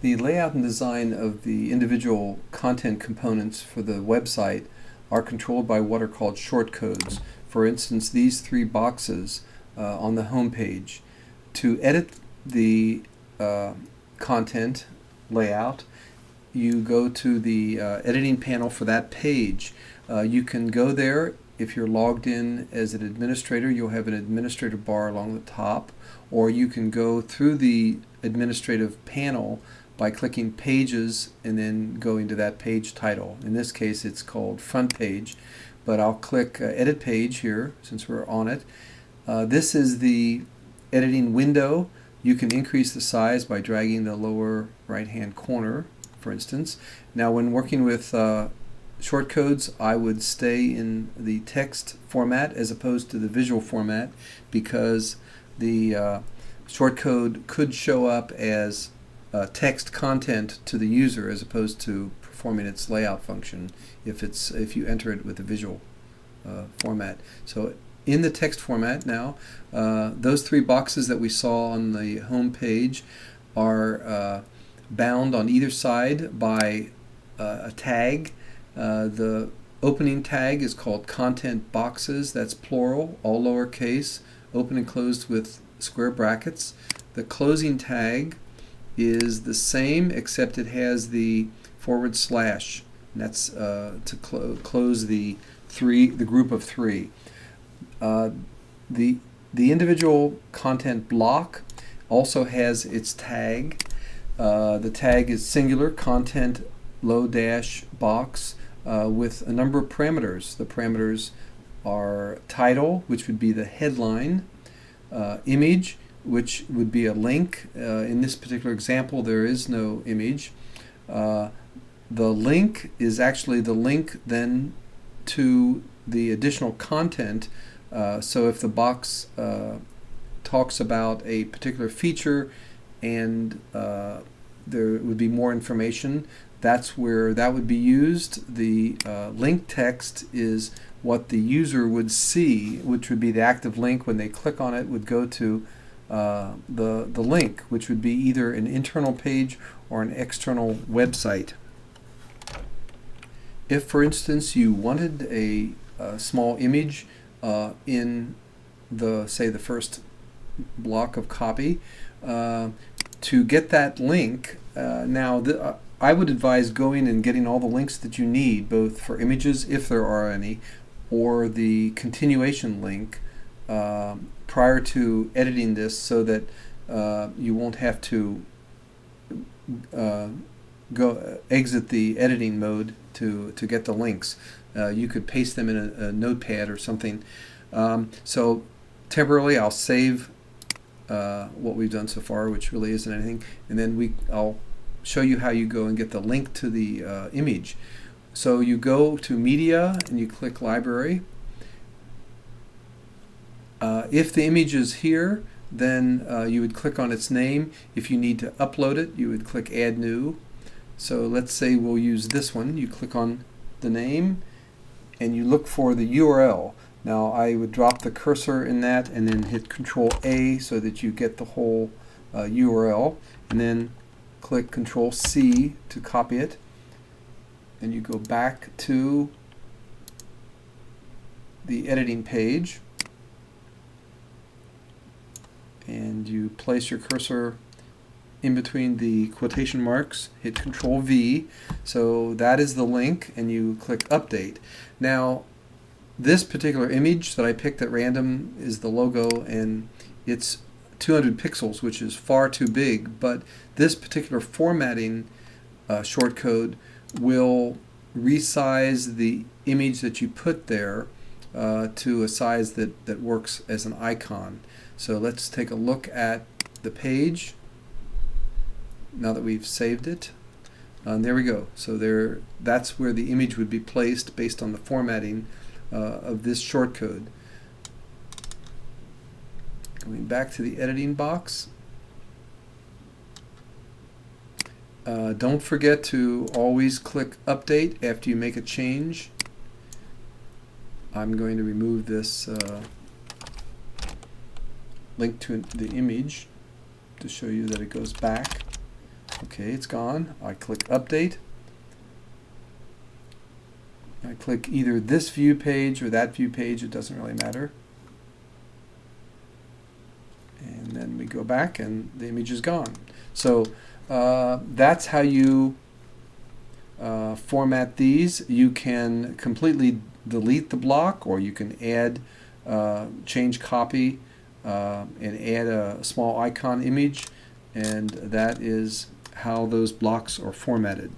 The layout and design of the individual content components for the website are controlled by what are called shortcodes. For instance, these three boxes on the home page. To edit the content layout, you go to the editing panel for that page. You can go there. If you're logged in as an administrator, you'll have an administrator bar along the top, or you can go through the administrative panel by clicking Pages and then going to that page title. In this case, it's called Front Page, but I'll click Edit Page here since we're on it. This is the editing window. You can increase the size by dragging the lower right-hand corner, for instance. Now, when working with shortcodes, I would stay in the text format as opposed to the visual format, because the shortcode could show up as text content to the user as opposed to performing its layout function if you enter it with the visual format. So in the text format now, those three boxes that we saw on the home page are bound on either side by a tag. The opening tag is called content boxes. That's plural, all lowercase, open and closed with square brackets. The closing tag is the same, except it has the /, and that's to close the group of three. The individual content block also has its tag. The tag is singular, content (box) with a number of parameters. The parameters are title, which would be the headline, image, which would be a link. In this particular example, there is no image. The link is actually the link then to the additional content. So if the box talks about a particular feature and there would be more information, that's where that would be used. The link text is what the user would see, which would be the active link. When they click on it, would go to the link, which would be either an internal page or an external website. If, for instance, you wanted a small image in say the first block of copy, to get that link, I would advise going and getting all the links that you need, both for images, if there are any, or the continuation link prior to editing this, so that you won't have to exit the editing mode to get the links. You could paste them in a notepad or something. So temporarily I'll save what we've done so far, which really isn't anything, and then I'll show you how you go and get the link to the image. So you go to Media and you click Library. If the image is here, then you would click on its name. If you need to upload it, you would click Add New. So let's say we'll use this one. You click on the name and you look for the URL. Now I would drop the cursor in that and then hit Control A so that you get the whole URL, and then click Control C to copy it, and you go back to the editing page and you place your cursor in between the quotation marks, hit Control V, so that is the link, and you click Update. Now this particular image that I picked at random is the logo, and it's 200 pixels, which is far too big, but this particular formatting shortcode will resize the image that you put there to a size that works as an icon. So let's take a look at the page now that we've saved it. And there we go. So that's where the image would be placed based on the formatting of this shortcode. Going back to the editing box, don't forget to always click Update after you make a change. I'm going to remove this link to the image to show you that it goes back. Okay, it's gone. I click Update. I click either this view page or that view page, it doesn't really matter. And then we go back and the image is gone. So that's how you format these. You can completely delete the block, or you can add, change copy, and add a small icon image, and that is how those blocks are formatted.